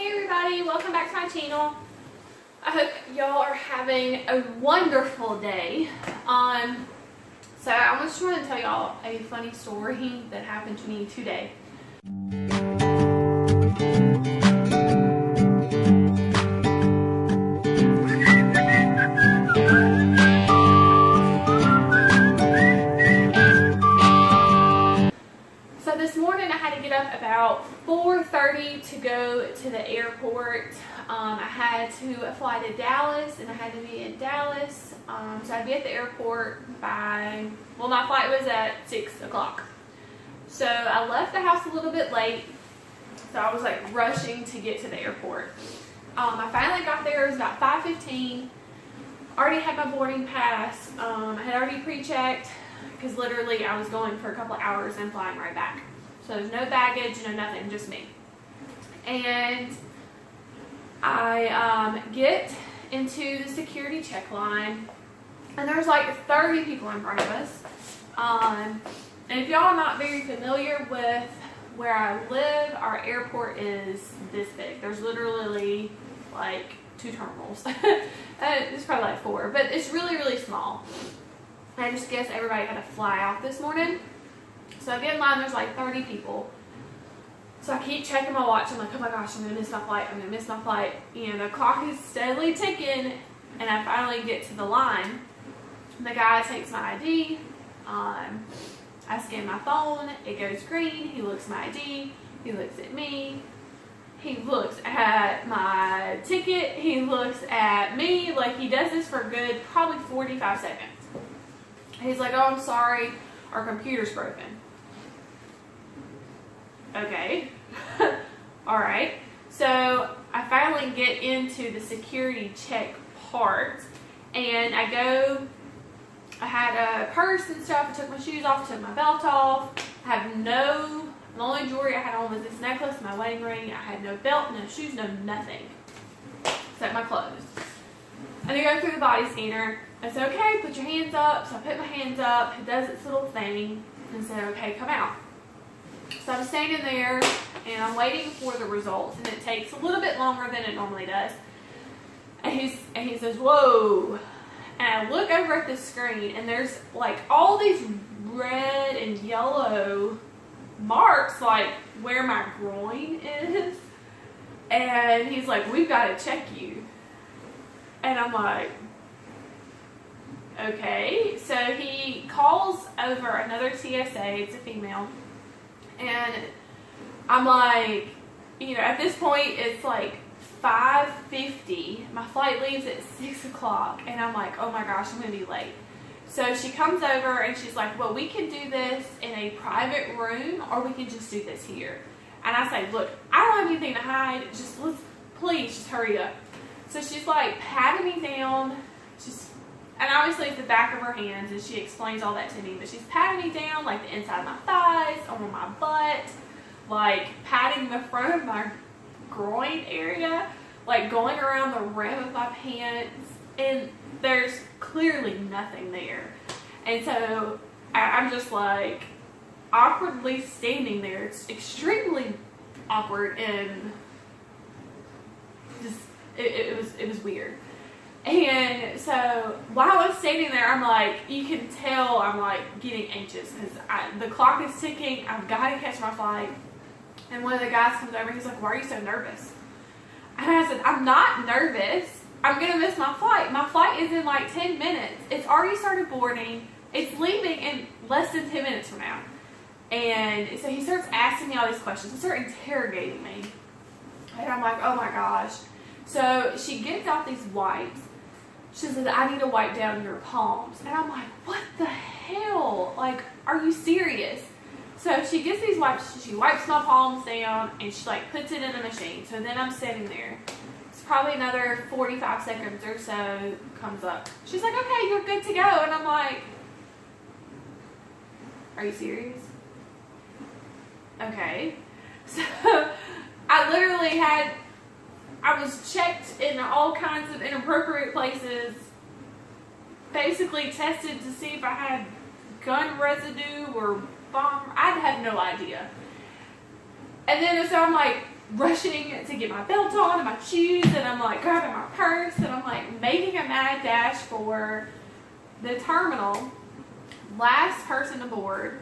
Hey everybody, welcome back to my channel. I hope y'all are having a wonderful day. So I just want to tell y'all a funny story that happened to me today. So this morning I had to get up about 4:30 to go to the airport. I had to fly to Dallas and I had to be in Dallas. So I'd be at the airport by, well, my flight was at 6 o'clock. So I left the house a little bit late. So I was like rushing to get to the airport. I finally got there, it was about 5:15. Already had my boarding pass. I had already pre-checked because literally I was going for a couple of hours and flying right back. So there's no baggage, no nothing, just me. And I get into the security check line, and there's like 30 people in front of us. And if y'all are not very familiar with where I live, our airport is this big. There's literally like 2 terminals. It's probably like 4, but it's really, really small. I just guess everybody had to fly out this morning. So I get in line, there's like 30 people. So I keep checking my watch. I'm like, oh my gosh, I'm going to miss my flight. I'm going to miss my flight. You know, the clock is steadily ticking, and I finally get to the line. The guy takes my ID. I scan my phone. It goes green. He looks at my ID. He looks at me. He looks at my ticket. He looks at me. Like, he does this for a good probably 45 seconds. He's like, oh, I'm sorry. Our computer's broken. Okay. Alright. So I finally get into the security check part, and I had a purse and stuff. I took my shoes off, took my belt off. The only jewelry I had on was this necklace, my wedding ring. I had no belt, no shoes, no nothing except my clothes. And I go through the body scanner. I said, okay, put your hands up. So I put my hands up. It does its little thing and said, okay, come out. So I'm standing there and I'm waiting for the results, and it takes a little bit longer than it normally does. And he says, whoa. And I look over at the screen, and there's like all these red and yellow marks like where my groin is. And he's like, we've got to check you. And I'm like, okay. So he calls over another TSA, it's a female, and I'm like, you know, at this point it's like 5:50. My flight leaves at 6 o'clock, and I'm like, oh my gosh, I'm going to be late. So she comes over and she's like, well, we can do this in a private room, or we can just do this here. And I say, look, I don't have anything to hide. Please just hurry up. So she's like patting me down, and obviously it's the back of her hands, and she explains all that to me, but she's patting me down like the inside of my thighs, on my butt, like patting the front of my groin area, like going around the rim of my pants, and there's clearly nothing there. And so I'm just like awkwardly standing there. It's extremely awkward, and just it was weird. And so while I'm standing there, I'm like, you can tell I'm like getting anxious because the clock is ticking. I've got to catch my flight. And one of the guys comes over, he's like, why are you so nervous? And I said, I'm not nervous. I'm going to miss my flight. My flight is in like 10 minutes. It's already started boarding. It's leaving in less than 10 minutes from now. And so he starts asking me all these questions. He starts interrogating me. And I'm like, oh my gosh. So she gets out these wipes. She says, I need to wipe down your palms. And I'm like, what the hell? Like, are you serious? So she gets these wipes. She wipes my palms down, and she like puts it in a machine. So then I'm sitting there. It's probably another 45 seconds or so comes up. She's like, okay, you're good to go. And I'm like, are you serious? Okay. So I was checked in all kinds of inappropriate places, basically tested to see if I had gun residue or bomb. I had no idea. And then so I'm like, rushing to get my belt on and my shoes, and I'm like grabbing my purse, and I'm like making a mad dash for the terminal. Last person aboard.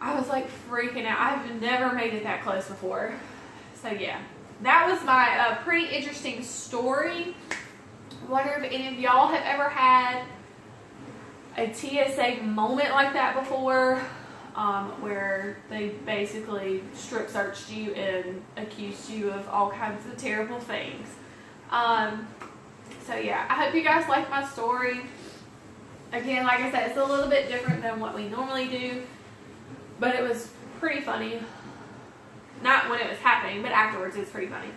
I was like freaking out. I've never made it that close before. So yeah, that was my pretty interesting story. Wonder if any of y'all have ever had a TSA moment like that before, where they basically strip searched you and accused you of all kinds of terrible things. So yeah, I hope you guys like my story. Again, like I said, it's a little bit different than what we normally do, but it was pretty funny. Not when it was happening, but afterwards it's pretty funny.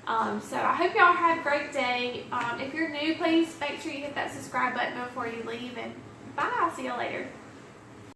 So I hope y'all have a great day. If you're new, please make sure you hit that subscribe button before you leave, and bye. I'll see you later.